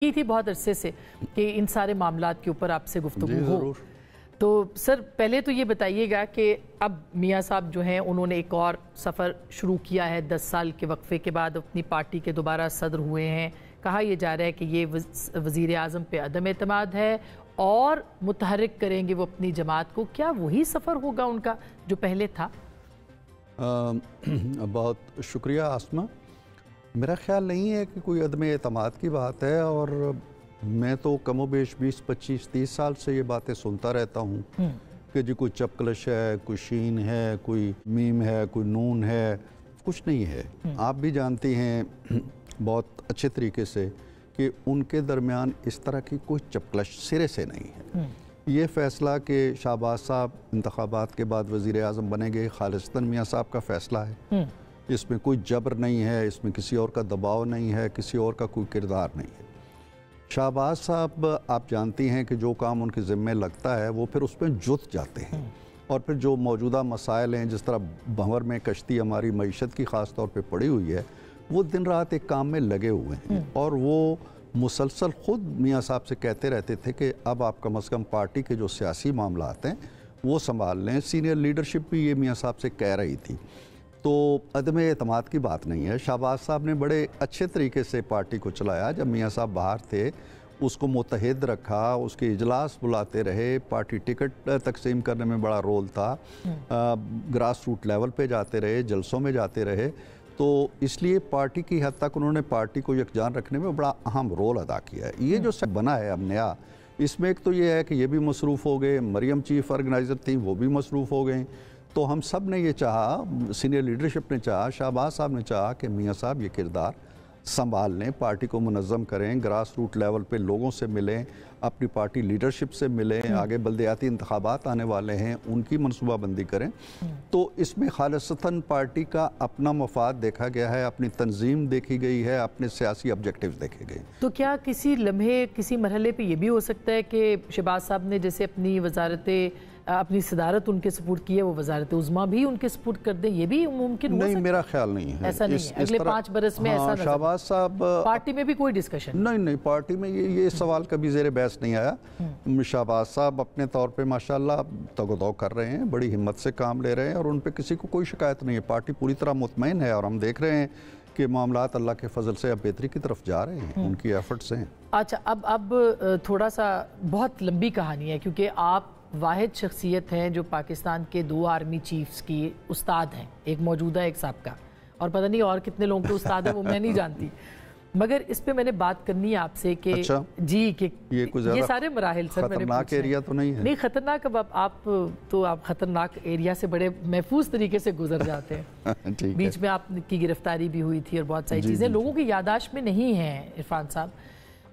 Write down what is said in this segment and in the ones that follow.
की थी बहुत अरसे से कि इन सारे मामलात के ऊपर आपसे गुफ्तगू हो। तो सर पहले तो ये बताइएगा कि अब मियाँ साहब जो हैं उन्होंने एक और सफ़र शुरू किया है 10 साल के वक्फे के बाद अपनी पार्टी के दोबारा सदर हुए हैं। कहा यह जा रहा है कि ये वज़ीर आज़म पे अदम एतमाद है और मुतहर्रिक करेंगे वो अपनी जमात को। क्या वही सफ़र होगा उनका जो पहले था? बहुत शुक्रिया आसमा। मेरा ख्याल नहीं है कि कोई अदम एतमाद की बात है, और मैं तो कमोबेश 20, 25, 30 साल से ये बातें सुनता रहता हूँ कि जी कोई चपकलश है, कोई शीन है, कोई मीम है, कोई नून है। कुछ नहीं है। आप भी जानती हैं बहुत अच्छे तरीके से कि उनके दरमियान इस तरह की कोई चपकलश सिरे से नहीं है। ये फ़ैसला कि शाहबाज साहब इंतखाबात के बाद वज़ीर आज़म बनेंगे खालिस्तन मियाँ साहब का फ़ैसला है। इसमें कोई जबर नहीं है, इसमें किसी और का दबाव नहीं है, किसी और का कोई किरदार नहीं है। शाहबाज साहब आप जानती हैं कि जो काम उनके ज़िम्मे लगता है वो फिर उस पर जुट जाते हैं, और फिर जो मौजूदा मसाइल हैं, जिस तरह भंवर में कश्ती हमारी मईशत की ख़ास तौर पे पड़ी हुई है, वो दिन रात एक काम में लगे हुए हैं। और वो मुसलसल ख़ुद मियाँ साहब से कहते रहते थे कि अब आप कम अज़ कम पार्टी के जो सियासी मामलात हैं वो संभाल लें। सीनियर लीडरशिप भी ये मियाँ साहब से कह रही थी। तो अदम एतमाद की बात नहीं है। शाहबाज साहब ने बड़े अच्छे तरीके से पार्टी को चलाया। जब मियाँ साहब बाहर थे उसको मुत्तहिद रखा, उसके इजलास बुलाते रहे, पार्टी टिकट तकसीम करने में बड़ा रोल था, ग्रास रूट लेवल पे जाते रहे, जलसों में जाते रहे। तो इसलिए पार्टी की हद तक उन्होंने पार्टी को यकजान रखने में बड़ा अहम रोल अदा किया है। ये जो सब बना है अब नया, इसमें एक तो ये है कि ये भी मसरूफ़ हो गए, मरियम चीफ ऑर्गेनाइज़र थी वो भी मसरूफ़ हो गए। तो हम सब ने ये चाहा, सीनियर लीडरशिप ने चाहा, शाहबाज साहब ने चाहा कि मियाँ साहब ये किरदार संभाल लें, पार्टी को मुनज़्ज़म करें, ग्रास रूट लेवल पे लोगों से मिलें, अपनी पार्टी लीडरशिप से मिलें, आगे बल्दियाती इंतखाबात आने वाले हैं उनकी मनसूबाबंदी करें। तो इसमें खालिसतन पार्टी का अपना मफाद देखा गया है, अपनी तंजीम देखी गई है, अपने सियासी ऑब्जेक्टिव्स देखे गए। तो क्या किसी लम्हे किसी मरहले पे ये भी हो सकता है कि शहबाज साहब ने जैसे अपनी सदारत उनके सपोर्ट की है, वो वजारत उज़्मा भी उनके सपोर्ट कर दें, ये भी मुमकिन हो सकता है? नहीं, मेरा ख्याल नहीं है। ऐसा नहीं है अगले 5 बरस में। ऐसा शाहबाज साहब पार्टी में भी कोई डिस्कशन नहीं, पार्टी में ये सवाल कभी ज़ेरे बहस नहीं आया। शाहबाज साहब अपने तौर पे माशाल्लाह तगोदौ कर रहे हैं, बड़ी हिम्मत से काम ले रहे हैं, और उन पे किसी को कोई शिकायत नहीं है। पार्टी पूरी तरह मुतमईन है, और हम देख रहे हैं कि मामलात अल्लाह के फजल से अब बेहतरी की तरफ जा रहे हैं, उनकी एफर्ट्स हैं। अच्छा, अब थोड़ा सा बहुत लंबी कहानी है, क्योंकि आप वाहिद शख्सियत हैं जो पाकिस्तान के 2 आर्मी चीफ्स की उस्ताद हैं, एक मौजूदा एक साबका, और पता नहीं और कितने लोगों के उस्ताद हैं वो मैं नहीं जानती। मगर इस पे मैंने बात करनी है आपसे कि अच्छा, जी कि ये सारे मराहिल सर खतरनाक एरिया तो नहीं है? नहीं खतरनाक, अब आप खतरनाक एरिया से बड़े महफूज तरीके से गुजर जाते हैं। बीच में आपकी गिरफ्तारी भी हुई थी और बहुत सारी चीज़ें लोगों की यादाश्त में नहीं है इरफान साहब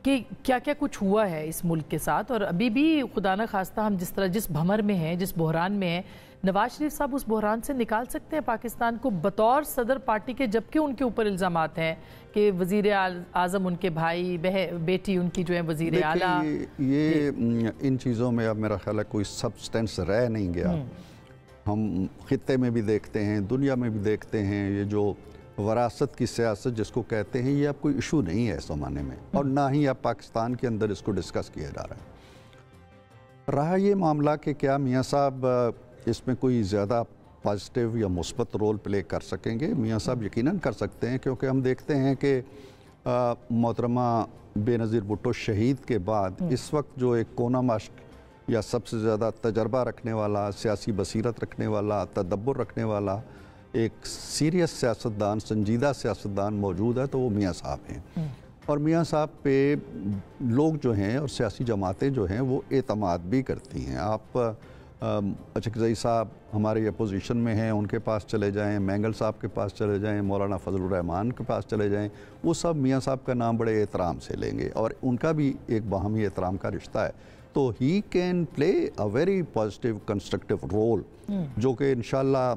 कि क्या क्या कुछ हुआ है इस मुल्क के साथ। और अभी भी खुदा न खास्ता हम जिस भंवर में हैं, जिस बहरान में हैं, नवाज शरीफ साहब उस बहरान से निकाल सकते हैं पाकिस्तान को बतौर सदर पार्टी के, जबकि उनके ऊपर इल्ज़ामात हैं कि वज़ीर आज़म उनके भाई बेटी उनकी जो है वज़ीर आला। ये इन चीज़ों में अब मेरा ख्याल है कोई सब्सटेंस रह नहीं गया। हम खित्ते में भी देखते हैं, दुनिया में भी देखते हैं, ये जो वरासत की सियासत जिसको कहते हैं, ये अब कोई इशू नहीं है इस ज़माने में, और ना ही अब पाकिस्तान के अंदर इसको डिस्कस किया जा रहा है। रहा ये मामला कि क्या मियाँ साहब इसमें कोई ज़्यादा पॉजिटिव या मुस्बत रोल प्ले कर सकेंगे? मियाँ साहब यकीनन कर सकते हैं, क्योंकि हम देखते हैं कि मोहतरमा बेनज़ीर भुट्टो शहीद के बाद इस वक्त जो एक कोना मश्क या सबसे ज़्यादा तजर्बा रखने वाला, सियासी बसीरत रखने वाला, तदब्बुर रखने वाला एक सीरियस सियासतदान, संजीदा सियासतदान मौजूद है, तो वो मियाँ साहब हैं। और मियाँ साहब पे लोग जो हैं और सियासी जमातें जो हैं वो एतमाद भी करती हैं। आप अचकज़ई साहब हमारे अपोजिशन में हैं, उनके पास चले जाएं, मैंगल साहब के पास चले जाएं, मौलाना फजलुर रहमान के पास चले जाएं, वो सब मियाँ साहब का नाम बड़े एहतराम से लेंगे, और उनका भी एक बाहमी एहतराम का रिश्ता है। तो he can play a very positive constructive role, जो कि इंशाल्लाह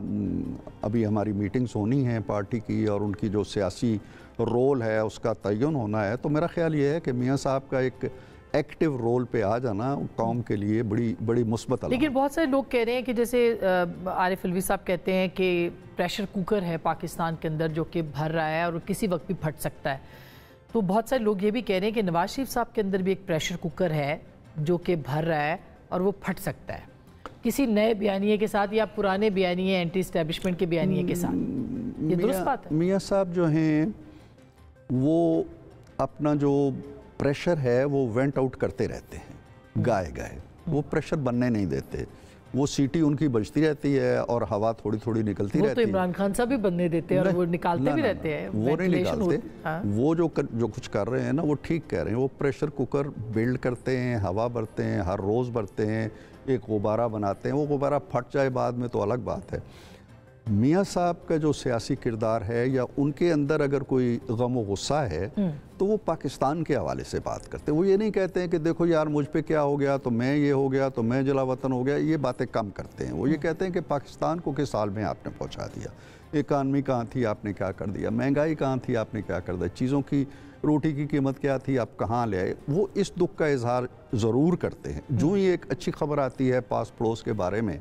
अभी हमारी मीटिंग्स होनी हैं पार्टी की, और उनकी जो सियासी रोल है उसका तयन होना है। तो मेरा ख्याल ये है कि मियाँ साहब का एक एक्टिव रोल पे आ जाना कौम के लिए बड़ी मुस्बत। लेकिन बहुत सारे लोग कह रहे हैं कि जैसे आरिफ अलवी साहब कहते हैं कि प्रेशर कुकर है पाकिस्तान के अंदर जो कि भर रहा है और किसी वक्त भी फट सकता है। तो बहुत सारे लोग ये भी कह रहे हैं कि नवाज शरीफ साहब के अंदर भी एक प्रेशर कुकर है जो कि भर रहा है और वो फट सकता है किसी नए बयानिए के साथ या पुराने बयानिए एंटी एस्टेब्लिशमेंट के बयानिए के साथ। ये दुरुस्त बात है? मियाँ साहब जो हैं वो अपना जो प्रेशर है वो वेंट आउट करते रहते हैं, गाए गाए, वो प्रेशर बनने नहीं देते। वो सीटी उनकी बजती रहती है और हवा थोड़ी थोड़ी निकलती रहती है। वो तो इमरान खान साहब भी बनने देते हैं और वो निकालते भी रहते हैं। वो नहीं निकालते। वो जो कुछ कर रहे हैं ना वो ठीक कह रहे हैं। वो प्रेशर कुकर बिल्ड करते हैं, हवा भरते हैं, हर रोज़ भरते हैं, एक गुब्बारा बनाते हैं। वो गुब्बारा फट जाए बाद में तो अलग बात है। मियाँ साहब का जो सियासी किरदार है या उनके अंदर अगर कोई गम व गुस्सा है तो वो पाकिस्तान के हवाले से बात करते हैं। वो ये नहीं कहते हैं कि देखो यार मुझ पे क्या हो गया तो मैं ये हो गया तो मैं जला वतन हो गया, ये बातें कम करते हैं। वो ये कहते हैं कि पाकिस्तान को किस हाल में आपने पहुंचा दिया, इकानमी कहाँ थी आपने क्या कर दिया, महंगाई कहाँ थी आपने क्या कर दिया, चीज़ों की रोटी की कीमत क्या थी आप कहाँ ले आए। वो इस दुख का इजहार ज़रूर करते हैं। जो ही एक अच्छी खबर आती है पास पड़ोस के बारे में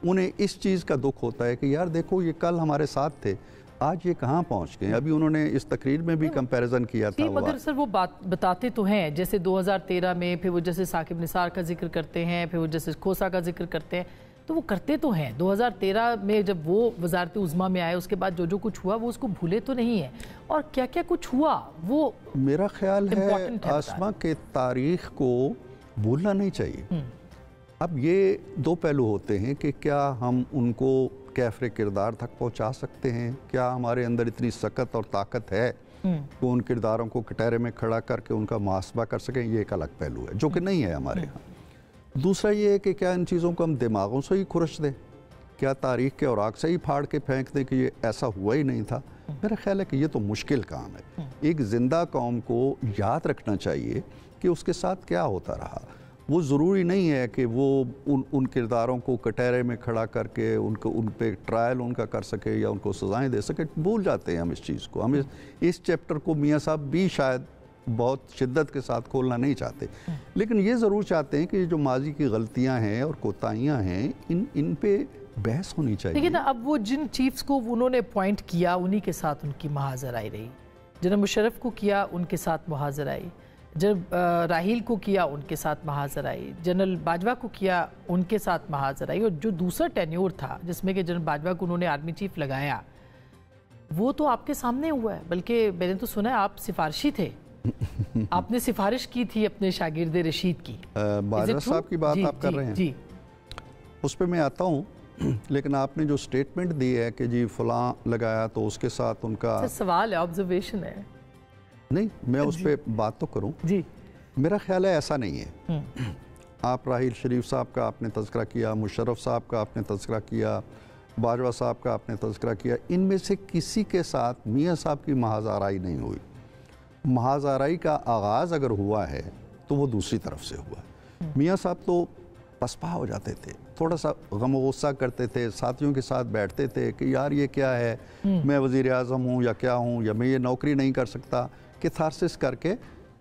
उन्हें इस चीज़ का दुख होता है कि यार देखो ये कल हमारे साथ थे, आज ये कहाँ पहुँच गए। अभी उन्होंने इस तकरीर में भी कंपैरिजन किया था। मगर सर वो बात बताते तो हैं, जैसे 2013 में फिर वो जैसे साकिब निसार का जिक्र करते हैं, फिर वो जैसे खोसा का जिक्र करते हैं, तो वो करते तो हैं। 2013 में जब वो वजारत उज़्मा में आए उसके बाद जो जो कुछ हुआ वो उसको भूले तो नहीं है, और क्या क्या कुछ हुआ वो मेरा ख्याल है आसमा के तारीख को भूलना नहीं चाहिए। अब ये दो पहलू होते हैं कि क्या हम उनको कैफरे किरदार तक पहुंचा सकते हैं, क्या हमारे अंदर इतनी सकत और ताकत है कि उन किरदारों को कटहरे में खड़ा करके उनका मुहासबा कर सकें। ये एक अलग पहलू है जो कि नहीं है हमारे यहाँ। दूसरा ये है कि क्या इन चीज़ों को हम दिमागों से ही खुरश दें, क्या तारीख के औराक से ही फाड़ के फेंक दें कि ये ऐसा हुआ ही नहीं था। मेरा ख्याल है कि ये तो मुश्किल काम है। एक ज़िंदा कौम को याद रखना चाहिए कि उसके साथ क्या होता रहा। वो ज़रूरी नहीं है कि वो उन किरदारों को कटहरे में खड़ा करके उनको उन पे ट्रायल उनका कर सके या उनको सज़ाएं दे सके। भूल जाते हैं हम इस चीज़ को। हम इस चैप्टर को मियाँ साहब भी शायद बहुत शिद्दत के साथ खोलना नहीं चाहते, लेकिन ये ज़रूर चाहते हैं कि जो माजी की गलतियाँ हैं और कोताहियाँ हैं इन पे बहस होनी चाहिए। लेकिन अब वो जिन चीफ्स को उन्होंने अपॉइंट किया उन्हीं के साथ उनकी महाजराई रही। जनरल मुशर्रफ को किया उनके साथ महाजराई, जब राहील को किया उनके साथ महाजर आई, जनरल बाजवा को किया उनके साथ महाजर आई, और जो दूसरा टेन्योर था जिसमें कि जनरल बाजवा को उन्होंने आर्मी चीफ लगाया वो तो आपके सामने हुआ है। बल्कि मैंने तो सुना है आप सिफारशी थे आपने सिफारिश की थी अपने शागिर्द रशीद की। बाजवा साहब की बात आप कर रहे हैं जी। उस पर मैं आता हूँ, लेकिन आपने जो स्टेटमेंट दी है कि जी फलां लगाया तो उसके साथ उनका सवाल है, ऑब्जर्वेशन है। नहीं, मैं उस पर बात तो करूं जी। मेरा ख्याल है ऐसा नहीं है। आप राहील शरीफ साहब का आपने तज़किरा किया, मुशर्रफ साहब का आपने तज़किरा किया, बाजवा साहब का आपने तज़किरा किया, इनमें से किसी के साथ मियाँ साहब की महाजाराई नहीं हुई। महाजाराई का आगाज़ अगर हुआ है तो वो दूसरी तरफ से हुआ। मियाँ साहब तो पसपा हो जाते थे, थोड़ा सा गम गुस्सा करते थे, साथियों के साथ बैठते थे कि यार ये क्या है, मैं वज़ीर आज़म हूँ या क्या हूँ, या मैं ये नौकरी नहीं कर सकता, कैथारसिस करके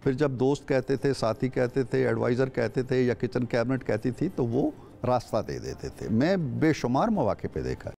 फिर जब दोस्त कहते थे, साथी कहते थे, एडवाइज़र कहते थे या किचन कैबिनेट कहती थी तो वो रास्ता दे देते थे। मैं बेशुमार मौके पे देखा।